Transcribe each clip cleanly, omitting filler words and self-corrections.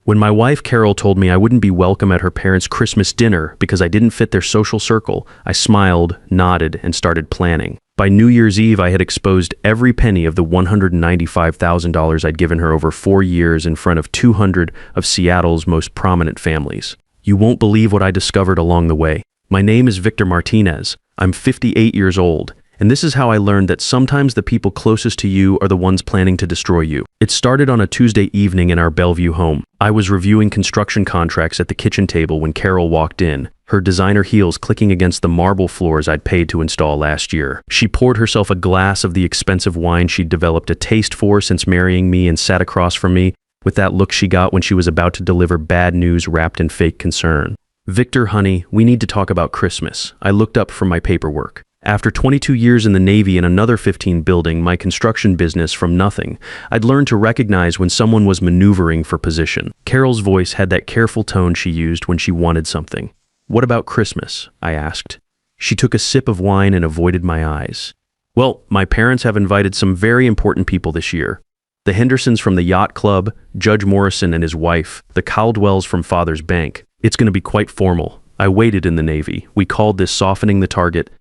When my wife Carol told me I wouldn't be welcome at her parents' Christmas dinner because I didn't fit their social circle, I smiled, nodded, and started planning. By New Year's Eve, I had exposed every penny of the $195,000 I'd given her over 4 years in front of 200 of Seattle's most prominent families. You won't believe what I discovered along the way. My name is Victor Martinez. I'm 58 years old. And this is how I learned that sometimes the people closest to you are the ones planning to destroy you. It started on a Tuesday evening in our Bellevue home. I was reviewing construction contracts at the kitchen table when Carol walked in, her designer heels clicking against the marble floors I'd paid to install last year. She poured herself a glass of the expensive wine she'd developed a taste for since marrying me and sat across from me with that look she got when she was about to deliver bad news wrapped in fake concern. "Victor, honey, we need to talk about Christmas." I looked up from my paperwork. After 22 years in the Navy and another 15 building my construction business from nothing, I'd learned to recognize when someone was maneuvering for position. Carol's voice had that careful tone she used when she wanted something. "What about Christmas?" I asked. She took a sip of wine and avoided my eyes. "Well, my parents have invited some very important people this year. The Hendersons from the Yacht Club, Judge Morrison and his wife, the Caldwells from Father's Bank. It's going to be quite formal. I waited in the Navy. We called this softening the target.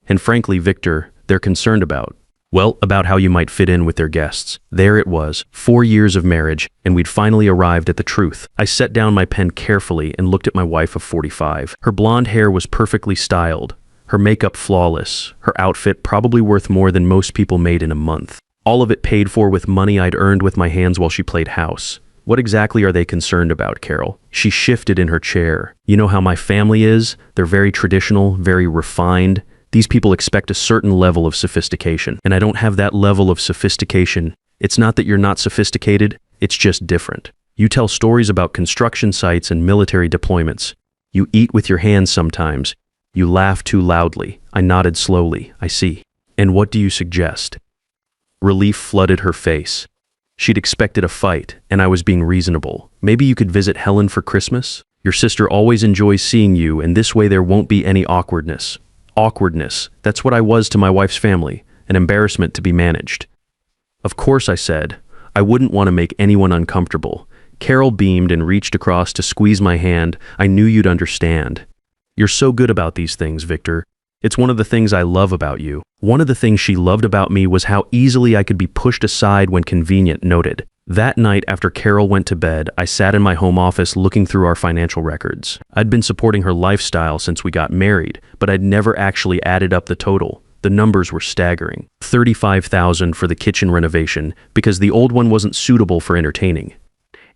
And frankly, Victor, they're concerned about how you might fit in with their guests." There it was, 4 years of marriage, and we'd finally arrived at the truth. I set down my pen carefully and looked at my wife of 45. Her blonde hair was perfectly styled, her makeup flawless, her outfit probably worth more than most people made in a month. All of it paid for with money I'd earned with my hands while she played house. "What exactly are they concerned about, Carol?" She shifted in her chair. "You know how my family is? They're very traditional, very refined. These people expect a certain level of sophistication, and I don't have that level of sophistication. It's not that you're not sophisticated, it's just different. You tell stories about construction sites and military deployments. You eat with your hands sometimes. You laugh too loudly." I nodded slowly. "I see. And what do you suggest?" Relief flooded her face. She'd expected a fight, and I was being reasonable. "Maybe you could visit Helen for Christmas? Your sister always enjoys seeing you, and this way there won't be any awkwardness." Awkwardness. That's what I was to my wife's family, an embarrassment to be managed. "Of course," I said. "I wouldn't want to make anyone uncomfortable." Carol beamed and reached across to squeeze my hand. "I knew you'd understand. You're so good about these things, Victor. It's one of the things I love about you." One of the things she loved about me was how easily I could be pushed aside when convenient, noted. That night after Carol went to bed, I sat in my home office looking through our financial records. I'd been supporting her lifestyle since we got married, but I'd never actually added up the total. The numbers were staggering. $35,000 for the kitchen renovation because the old one wasn't suitable for entertaining.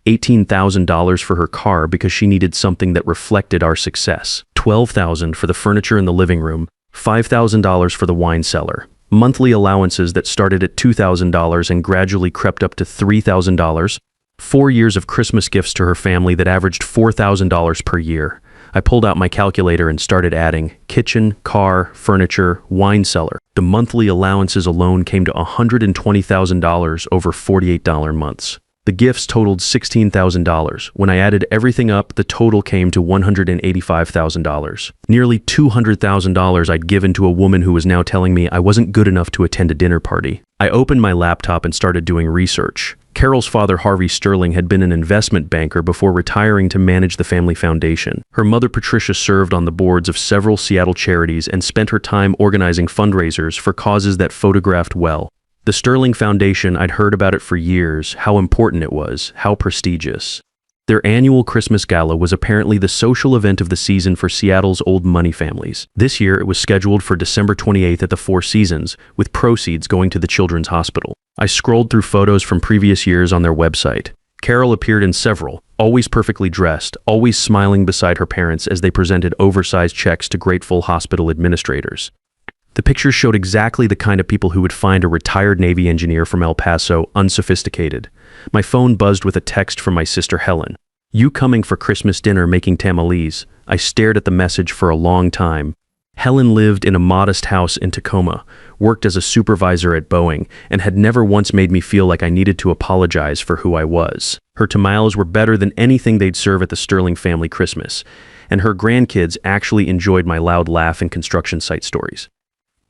$18,000 for her car because she needed something that reflected our success. $12,000 for the furniture in the living room. $5,000 for the wine cellar. Monthly allowances that started at $2,000 and gradually crept up to $3,000. 4 years of Christmas gifts to her family that averaged $4,000 per year. I pulled out my calculator and started adding kitchen, car, furniture, wine cellar. The monthly allowances alone came to $120,000 over $48 months. The gifts totaled $16,000. When I added everything up, the total came to $185,000. Nearly $200,000 I'd given to a woman who was now telling me I wasn't good enough to attend a dinner party. I opened my laptop and started doing research. Carol's father, Harvey Sterling, had been an investment banker before retiring to manage the family foundation. Her mother, Patricia, served on the boards of several Seattle charities and spent her time organizing fundraisers for causes that photographed well. The Sterling Foundation, I'd heard about it for years, how important it was, how prestigious. Their annual Christmas gala was apparently the social event of the season for Seattle's old money families. This year, it was scheduled for December 28th at the Four Seasons, with proceeds going to the Children's Hospital. I scrolled through photos from previous years on their website. Carol appeared in several, always perfectly dressed, always smiling beside her parents as they presented oversized checks to grateful hospital administrators. The pictures showed exactly the kind of people who would find a retired Navy engineer from El Paso unsophisticated. My phone buzzed with a text from my sister Helen. "You coming for Christmas dinner making tamales?" I stared at the message for a long time. Helen lived in a modest house in Tacoma, worked as a supervisor at Boeing, and had never once made me feel like I needed to apologize for who I was. Her tamales were better than anything they'd serve at the Sterling family Christmas, and her grandkids actually enjoyed my loud laugh and construction site stories.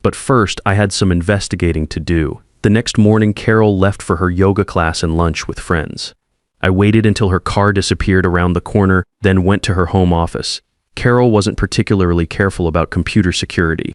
But first, I had some investigating to do. The next morning, Carol left for her yoga class and lunch with friends. I waited until her car disappeared around the corner, then went to her home office. Carol wasn't particularly careful about computer security.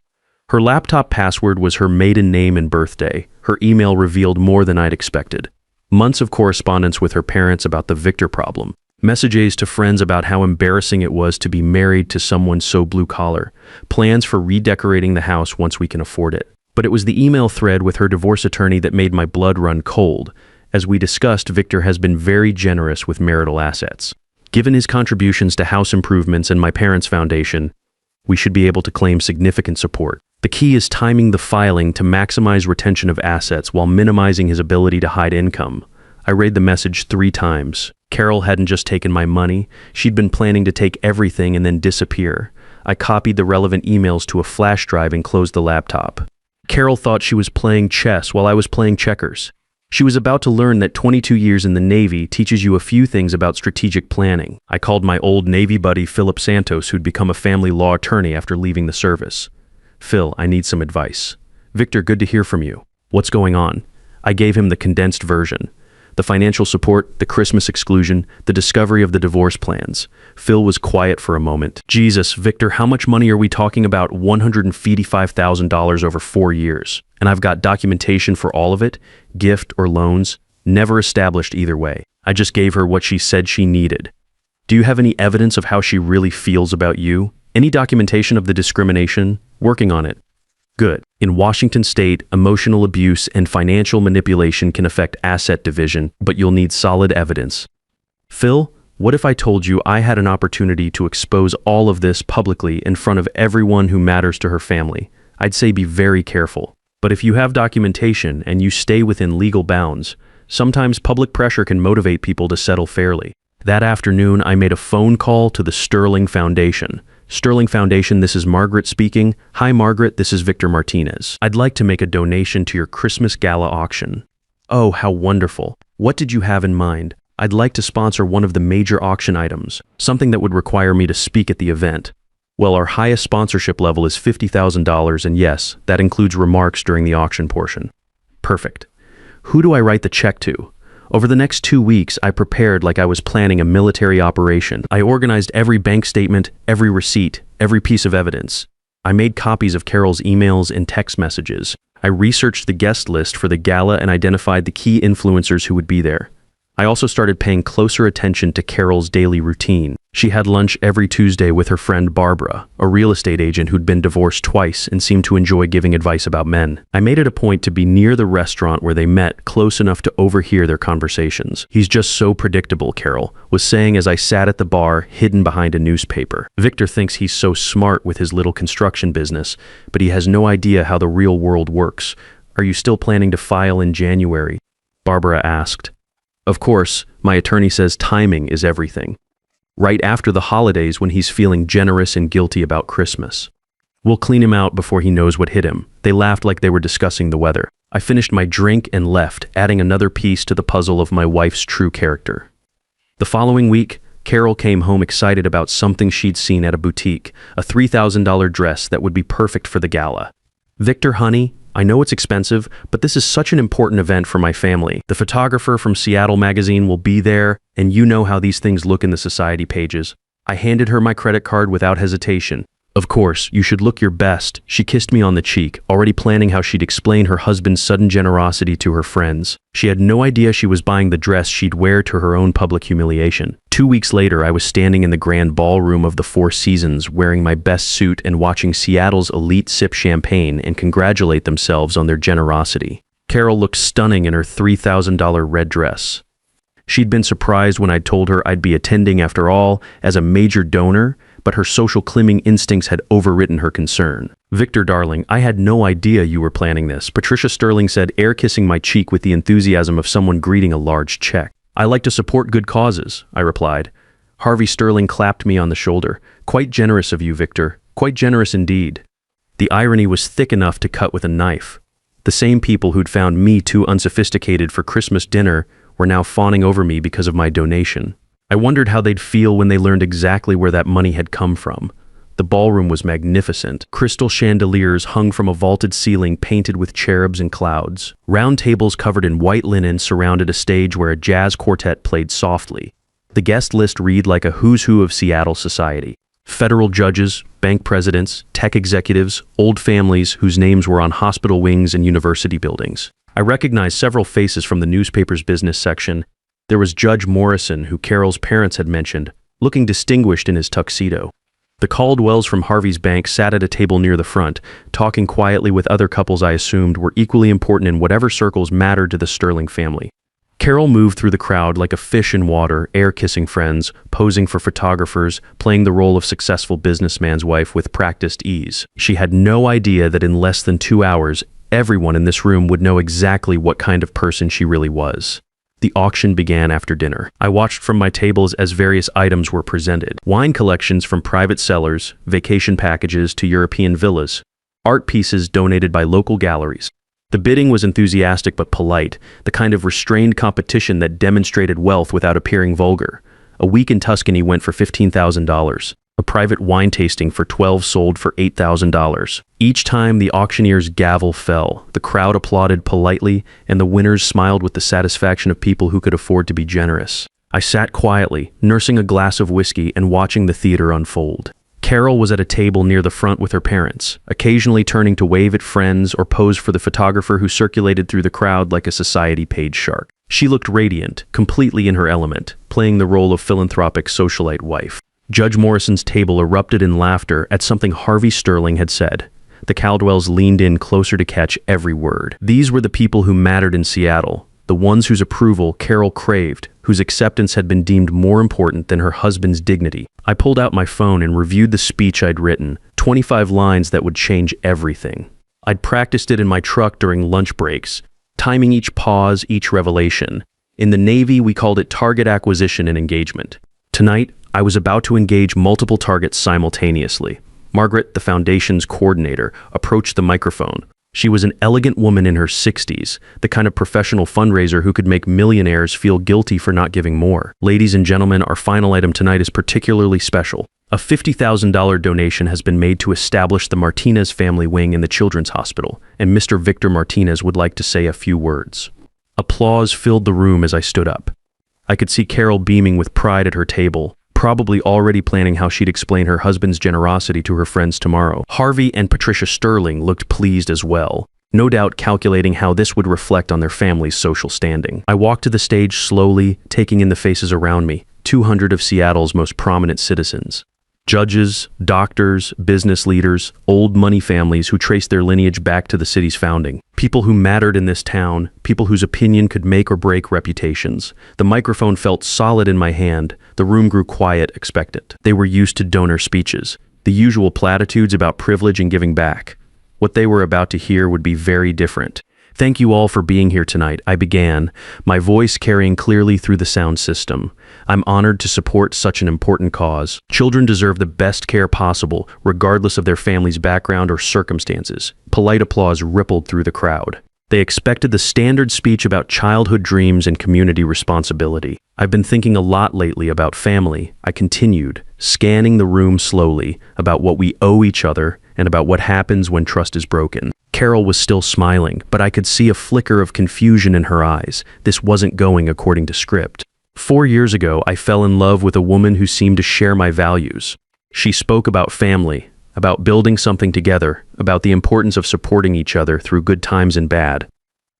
Her laptop password was her maiden name and birthday. Her email revealed more than I'd expected. Months of correspondence with her parents about the Victor problem. Messages to friends about how embarrassing it was to be married to someone so blue-collar. Plans for redecorating the house once we can afford it. But it was the email thread with her divorce attorney that made my blood run cold. As we discussed, Victor has been very generous with marital assets. Given his contributions to house improvements and my parents' foundation, we should be able to claim significant support. The key is timing the filing to maximize retention of assets while minimizing his ability to hide income. I read the message 3 times. Carol hadn't just taken my money, she'd been planning to take everything and then disappear. I copied the relevant emails to a flash drive and closed the laptop. Carol thought she was playing chess while I was playing checkers. She was about to learn that 22 years in the Navy teaches you a few things about strategic planning. I called my old Navy buddy Philip Santos, who'd become a family law attorney after leaving the service. Phil, I need some advice. Victor, good to hear from you. What's going on? I gave him the condensed version. The financial support, the Christmas exclusion, the discovery of the divorce plans. Phil was quiet for a moment. Jesus, Victor, how much money are we talking about? $155,000 over 4 years. And I've got documentation for all of it, gift or loans, never established either way. I just gave her what she said she needed. Do you have any evidence of how she really feels about you? Any documentation of the discrimination? Working on it. Good. In Washington state, emotional abuse and financial manipulation can affect asset division, but you'll need solid evidence. Phil, what if I told you I had an opportunity to expose all of this publicly in front of everyone who matters to her family? I'd say be very careful. But if you have documentation and you stay within legal bounds, sometimes public pressure can motivate people to settle fairly. That afternoon, I made a phone call to the Sterling Foundation. Sterling Foundation, this is Margaret speaking. Hi Margaret, this is Victor Martinez. I'd like to make a donation to your Christmas gala auction. Oh, how wonderful. What did you have in mind? I'd like to sponsor one of the major auction items, something that would require me to speak at the event. Well, our highest sponsorship level is $50,000, and yes, that includes remarks during the auction portion. Perfect. Who do I write the check to? Over the next 2 weeks, I prepared like I was planning a military operation. I organized every bank statement, every receipt, every piece of evidence. I made copies of Carol's emails and text messages. I researched the guest list for the gala and identified the key influencers who would be there. I also started paying closer attention to Carol's daily routine. She had lunch every Tuesday with her friend Barbara, a real estate agent who'd been divorced twice and seemed to enjoy giving advice about men. I made it a point to be near the restaurant where they met, close enough to overhear their conversations. He's just so predictable, Carol was saying as I sat at the bar, hidden behind a newspaper. Victor thinks he's so smart with his little construction business, but he has no idea how the real world works. Are you still planning to file in January? Barbara asked. Of course, my attorney says timing is everything. Right after the holidays when he's feeling generous and guilty about Christmas. We'll clean him out before he knows what hit him. They laughed like they were discussing the weather. I finished my drink and left, adding another piece to the puzzle of my wife's true character. The following week, Carol came home excited about something she'd seen at a boutique, a $3,000 dress that would be perfect for the gala. Victor, honey, I know it's expensive, but this is such an important event for my family. The photographer from Seattle magazine will be there, and you know how these things look in the society pages. I handed her my credit card without hesitation. Of course, you should look your best. She kissed me on the cheek, already planning how she'd explain her husband's sudden generosity to her friends. She had no idea she was buying the dress she'd wear to her own public humiliation. 2 weeks later, I was standing in the grand ballroom of the Four Seasons, wearing my best suit and watching Seattle's elite sip champagne and congratulate themselves on their generosity. Carol looked stunning in her $3,000 red dress. She'd been surprised when I'd told her I'd be attending after all, as a major donor, but her social climbing instincts had overwritten her concern. Victor, darling, I had no idea you were planning this, Patricia Sterling said, air kissing my cheek with the enthusiasm of someone greeting a large check. I like to support good causes, I replied. Harvey Sterling clapped me on the shoulder. Quite generous of you, Victor. Quite generous indeed. The irony was thick enough to cut with a knife. The same people who'd found me too unsophisticated for Christmas dinner were now fawning over me because of my donation. I wondered how they'd feel when they learned exactly where that money had come from. The ballroom was magnificent. Crystal chandeliers hung from a vaulted ceiling painted with cherubs and clouds. Round tables covered in white linen surrounded a stage where a jazz quartet played softly. The guest list read like a who's who of Seattle society. Federal judges, bank presidents, tech executives, old families whose names were on hospital wings and university buildings. I recognized several faces from the newspaper's business section. There was Judge Morrison, who Carol's parents had mentioned, looking distinguished in his tuxedo. The Caldwells from Harvey's Bank sat at a table near the front, talking quietly with other couples I assumed were equally important in whatever circles mattered to the Sterling family. Carol moved through the crowd like a fish in water, air-kissing friends, posing for photographers, playing the role of successful businessman's wife with practiced ease. She had no idea that in less than 2 hours, everyone in this room would know exactly what kind of person she really was. The auction began after dinner. I watched from my tables as various items were presented. Wine collections from private cellars, vacation packages to European villas, art pieces donated by local galleries. The bidding was enthusiastic but polite, the kind of restrained competition that demonstrated wealth without appearing vulgar. A week in Tuscany went for $15,000. A private wine tasting for 12 sold for $8,000. Each time the auctioneer's gavel fell, the crowd applauded politely, and the winners smiled with the satisfaction of people who could afford to be generous. I sat quietly, nursing a glass of whiskey and watching the theater unfold. Carol was at a table near the front with her parents, occasionally turning to wave at friends or pose for the photographer who circulated through the crowd like a society-paid shark. She looked radiant, completely in her element, playing the role of philanthropic socialite wife. Judge Morrison's table erupted in laughter at something Harvey Sterling had said. The Caldwells leaned in closer to catch every word. These were the people who mattered in Seattle, the ones whose approval Carol craved, whose acceptance had been deemed more important than her husband's dignity. I pulled out my phone and reviewed the speech I'd written, 25 lines that would change everything. I'd practiced it in my truck during lunch breaks, timing each pause, each revelation. In the Navy, we called it target acquisition and engagement. Tonight, I was about to engage multiple targets simultaneously. Margaret, the foundation's coordinator, approached the microphone. She was an elegant woman in her 60s, the kind of professional fundraiser who could make millionaires feel guilty for not giving more. Ladies and gentlemen, our final item tonight is particularly special. A $50,000 donation has been made to establish the Martinez family wing in the Children's Hospital, and Mr. Victor Martinez would like to say a few words. Applause filled the room as I stood up. I could see Carol beaming with pride at her table, probably already planning how she'd explain her husband's generosity to her friends tomorrow. Harvey and Patricia Sterling looked pleased as well, no doubt calculating how this would reflect on their family's social standing. I walked to the stage slowly, taking in the faces around me, 200 of Seattle's most prominent citizens. Judges, doctors, business leaders, old money families who traced their lineage back to the city's founding. People who mattered in this town, people whose opinion could make or break reputations. The microphone felt solid in my hand. The room grew quiet, expectant. They were used to donor speeches, the usual platitudes about privilege and giving back. What they were about to hear would be very different. Thank you all for being here tonight, I began, my voice carrying clearly through the sound system. I'm honored to support such an important cause. Children deserve the best care possible, regardless of their family's background or circumstances. Polite applause rippled through the crowd. They expected the standard speech about childhood dreams and community responsibility. I've been thinking a lot lately about family, I continued, scanning the room slowly, about what we owe each other and about what happens when trust is broken. Carol was still smiling, but I could see a flicker of confusion in her eyes. This wasn't going according to script. 4 years ago, I fell in love with a woman who seemed to share my values. She spoke about family, about building something together, about the importance of supporting each other through good times and bad.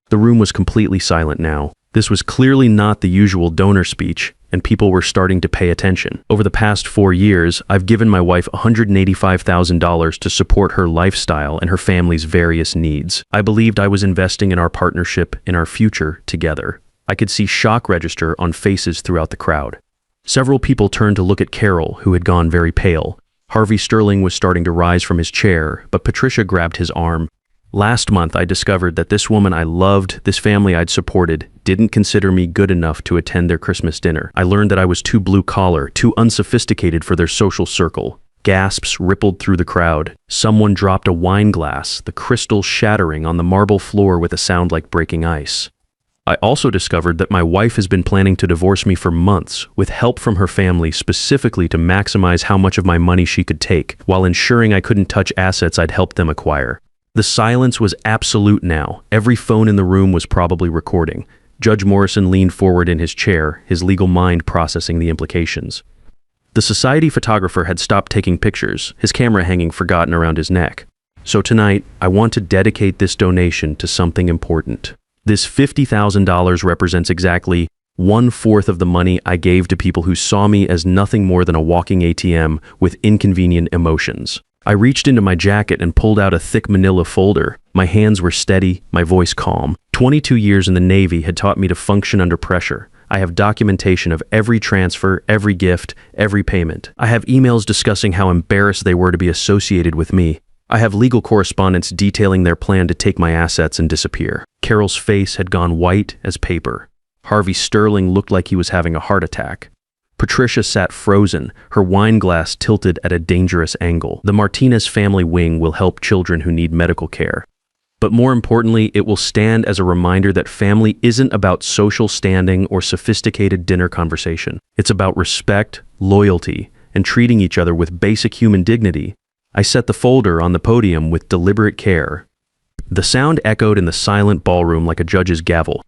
The room was completely silent now. This was clearly not the usual donor speech, and people were starting to pay attention. Over the past 4 years, I've given my wife $185,000 to support her lifestyle and her family's various needs. I believed I was investing in our partnership, in our future together. I could see shock register on faces throughout the crowd. Several people turned to look at Carol, who had gone very pale. Harvey Sterling was starting to rise from his chair, but Patricia grabbed his arm. Last month, I discovered that this woman I loved, this family I'd supported, didn't consider me good enough to attend their Christmas dinner. I learned that I was too blue-collar, too unsophisticated for their social circle. Gasps rippled through the crowd. Someone dropped a wine glass, the crystal shattering on the marble floor with a sound like breaking ice. I also discovered that my wife has been planning to divorce me for months, with help from her family specifically to maximize how much of my money she could take, while ensuring I couldn't touch assets I'd helped them acquire. The silence was absolute now. Every phone in the room was probably recording. Judge Morrison leaned forward in his chair, his legal mind processing the implications. The society photographer had stopped taking pictures, his camera hanging forgotten around his neck. So tonight, I want to dedicate this donation to something important. This $50,000 represents exactly 1/4 of the money I gave to people who saw me as nothing more than a walking ATM with inconvenient emotions. I reached into my jacket and pulled out a thick manila folder. My hands were steady, my voice calm. 22 years in the Navy had taught me to function under pressure. I have documentation of every transfer, every gift, every payment. I have emails discussing how embarrassed they were to be associated with me. I have legal correspondence detailing their plan to take my assets and disappear. Carol's face had gone white as paper. Harvey Sterling looked like he was having a heart attack. Patricia sat frozen, her wine glass tilted at a dangerous angle. The Martinez family wing will help children who need medical care. But more importantly, it will stand as a reminder that family isn't about social standing or sophisticated dinner conversation. It's about respect, loyalty, and treating each other with basic human dignity. I set the folder on the podium with deliberate care. The sound echoed in the silent ballroom like a judge's gavel.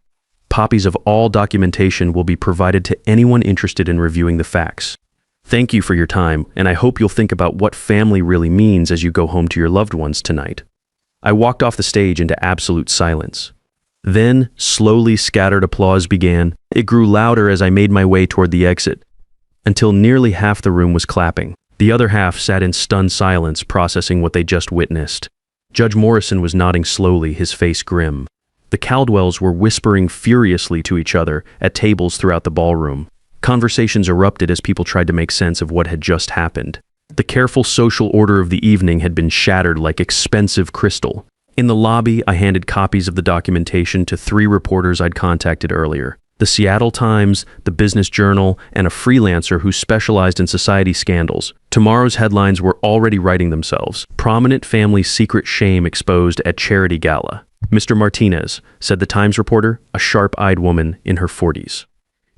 Copies of all documentation will be provided to anyone interested in reviewing the facts. Thank you for your time, and I hope you'll think about what family really means as you go home to your loved ones tonight. I walked off the stage into absolute silence. Then, slowly scattered applause began. It grew louder as I made my way toward the exit, until nearly half the room was clapping. The other half sat in stunned silence, processing what they just witnessed. Judge Morrison was nodding slowly, his face grim. The Caldwells were whispering furiously to each other at tables throughout the ballroom. Conversations erupted as people tried to make sense of what had just happened. The careful social order of the evening had been shattered like expensive crystal. In the lobby, I handed copies of the documentation to 3 reporters I'd contacted earlier: the Seattle Times, the Business Journal, and a freelancer who specialized in society scandals. Tomorrow's headlines were already writing themselves. Prominent family secret shame exposed at charity gala. "Mr. Martinez," said the Times reporter, a sharp-eyed woman in her 40s.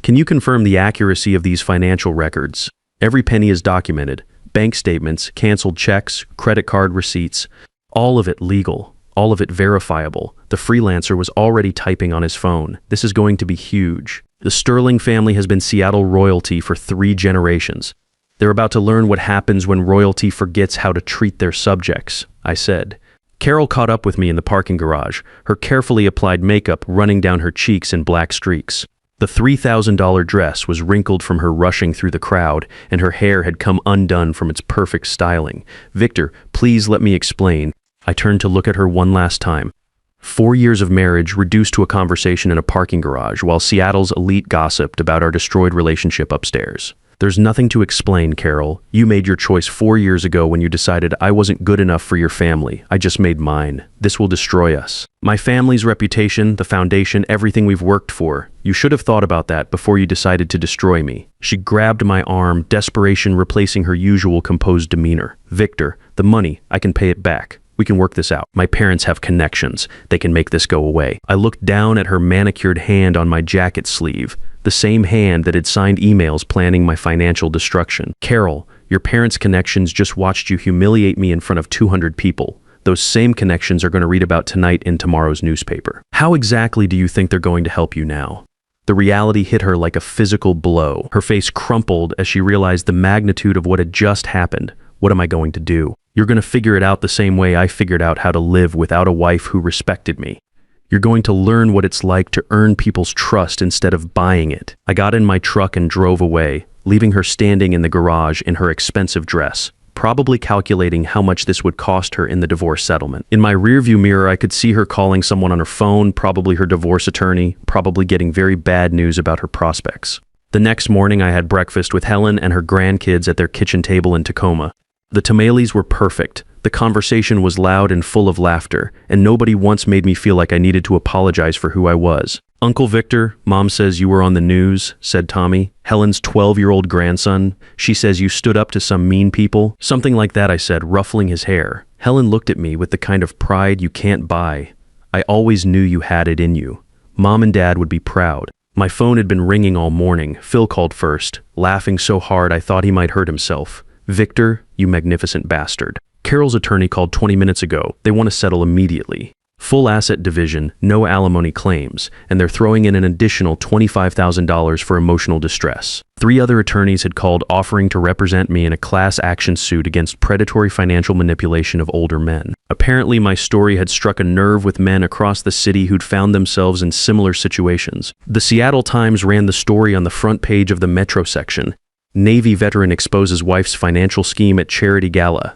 "Can you confirm the accuracy of these financial records? Every penny is documented. Bank statements, canceled checks, credit card receipts, all of it legal, all of it verifiable." The freelancer was already typing on his phone. "This is going to be huge. The Sterling family has been Seattle royalty for 3 generations. They're about to learn what happens when royalty forgets how to treat their subjects," I said. Carol caught up with me in the parking garage, her carefully applied makeup running down her cheeks in black streaks. The $3,000 dress was wrinkled from her rushing through the crowd, and her hair had come undone from its perfect styling. "Victor, please let me explain." I turned to look at her one last time. 4 years of marriage reduced to a conversation in a parking garage while Seattle's elite gossiped about our destroyed relationship upstairs. "There's nothing to explain, Carol. You made your choice 4 years ago when you decided I wasn't good enough for your family. I just made mine. This will destroy us. My family's reputation, the foundation, everything we've worked for. You should have thought about that before you decided to destroy me." She grabbed my arm, desperation replacing her usual composed demeanor. "Victor, the money, I can pay it back. We can work this out. My parents have connections. They can make this go away." I looked down at her manicured hand on my jacket sleeve, the same hand that had signed emails planning my financial destruction. "Carol, your parents' connections just watched you humiliate me in front of 200 people. Those same connections are going to read about tonight in tomorrow's newspaper. How exactly do you think they're going to help you now?" The reality hit her like a physical blow. Her face crumpled as she realized the magnitude of what had just happened. "What am I going to do?" "You're going to figure it out the same way I figured out how to live without a wife who respected me. You're going to learn what it's like to earn people's trust instead of buying it." I got in my truck and drove away, leaving her standing in the garage in her expensive dress, probably calculating how much this would cost her in the divorce settlement. In my rearview mirror, I could see her calling someone on her phone, probably her divorce attorney, probably getting very bad news about her prospects. The next morning, I had breakfast with Helen and her grandkids at their kitchen table in Tacoma. The tamales were perfect. The conversation was loud and full of laughter, and nobody once made me feel like I needed to apologize for who I was. "Uncle Victor, Mom says you were on the news," said Tommy, Helen's 12-year-old grandson. "She says you stood up to some mean people." "Something like that," I said, ruffling his hair. Helen looked at me with the kind of pride you can't buy. "I always knew you had it in you. Mom and Dad would be proud. My phone had been ringing all morning. Phil called first, laughing so hard I thought he might hurt himself. "Victor, you magnificent bastard. Carol's attorney called 20 minutes ago. They want to settle immediately. Full asset division, no alimony claims, and they're throwing in an additional $25,000 for emotional distress." 3 other attorneys had called offering to represent me in a class action suit against predatory financial manipulation of older men. Apparently, my story had struck a nerve with men across the city who'd found themselves in similar situations. The Seattle Times ran the story on the front page of the Metro section. Navy veteran exposes wife's financial scheme at charity gala.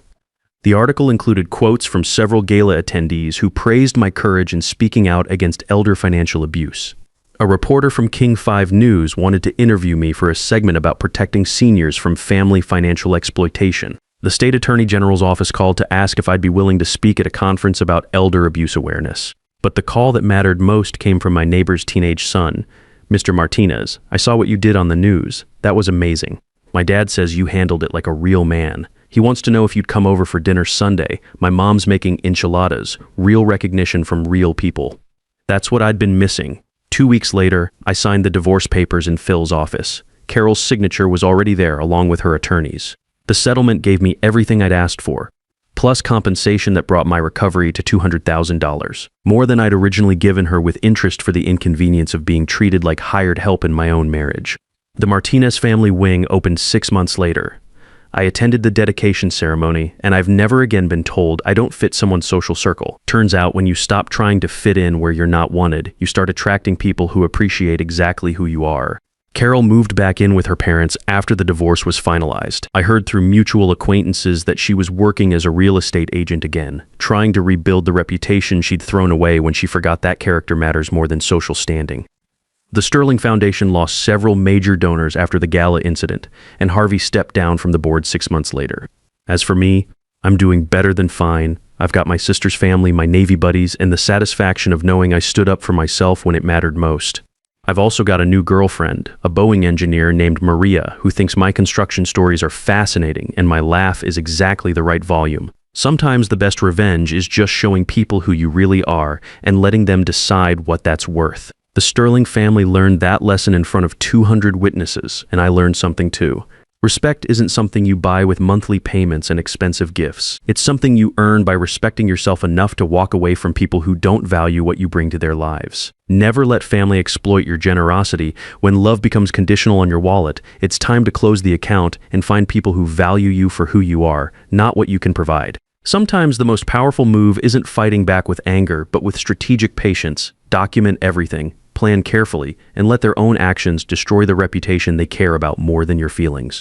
The article included quotes from several gala attendees who praised my courage in speaking out against elder financial abuse. A reporter from King 5 News wanted to interview me for a segment about protecting seniors from family financial exploitation. The state attorney general's office called to ask if I'd be willing to speak at a conference about elder abuse awareness. But the call that mattered most came from my neighbor's teenage son. "Mr. Martinez, I saw what you did on the news. That was amazing. My dad says you handled it like a real man. He wants to know if you'd come over for dinner Sunday. My mom's making enchiladas, real recognition from real people." That's what I'd been missing. 2 weeks later, I signed the divorce papers in Phil's office. Carol's signature was already there, along with her attorneys. The settlement gave me everything I'd asked for, plus compensation that brought my recovery to $200,000, more than I'd originally given her with interest for the inconvenience of being treated like hired help in my own marriage. The Martinez family wing opened 6 months later. I attended the dedication ceremony, and I've never again been told I don't fit someone's social circle. Turns out when you stop trying to fit in where you're not wanted, you start attracting people who appreciate exactly who you are. Carol moved back in with her parents after the divorce was finalized. I heard through mutual acquaintances that she was working as a real estate agent again, trying to rebuild the reputation she'd thrown away when she forgot that character matters more than social standing. The Sterling Foundation lost several major donors after the gala incident, and Harvey stepped down from the board 6 months later. As for me, I'm doing better than fine. I've got my sister's family, my Navy buddies, and the satisfaction of knowing I stood up for myself when it mattered most. I've also got a new girlfriend, a Boeing engineer named Maria, who thinks my construction stories are fascinating and my laugh is exactly the right volume. Sometimes the best revenge is just showing people who you really are and letting them decide what that's worth. The Sterling family learned that lesson in front of 200 witnesses, and I learned something too. Respect isn't something you buy with monthly payments and expensive gifts. It's something you earn by respecting yourself enough to walk away from people who don't value what you bring to their lives. Never let family exploit your generosity. When love becomes conditional on your wallet, it's time to close the account and find people who value you for who you are, not what you can provide. Sometimes the most powerful move isn't fighting back with anger, but with strategic patience. Document everything. Plan carefully, and let their own actions destroy the reputation they care about more than your feelings.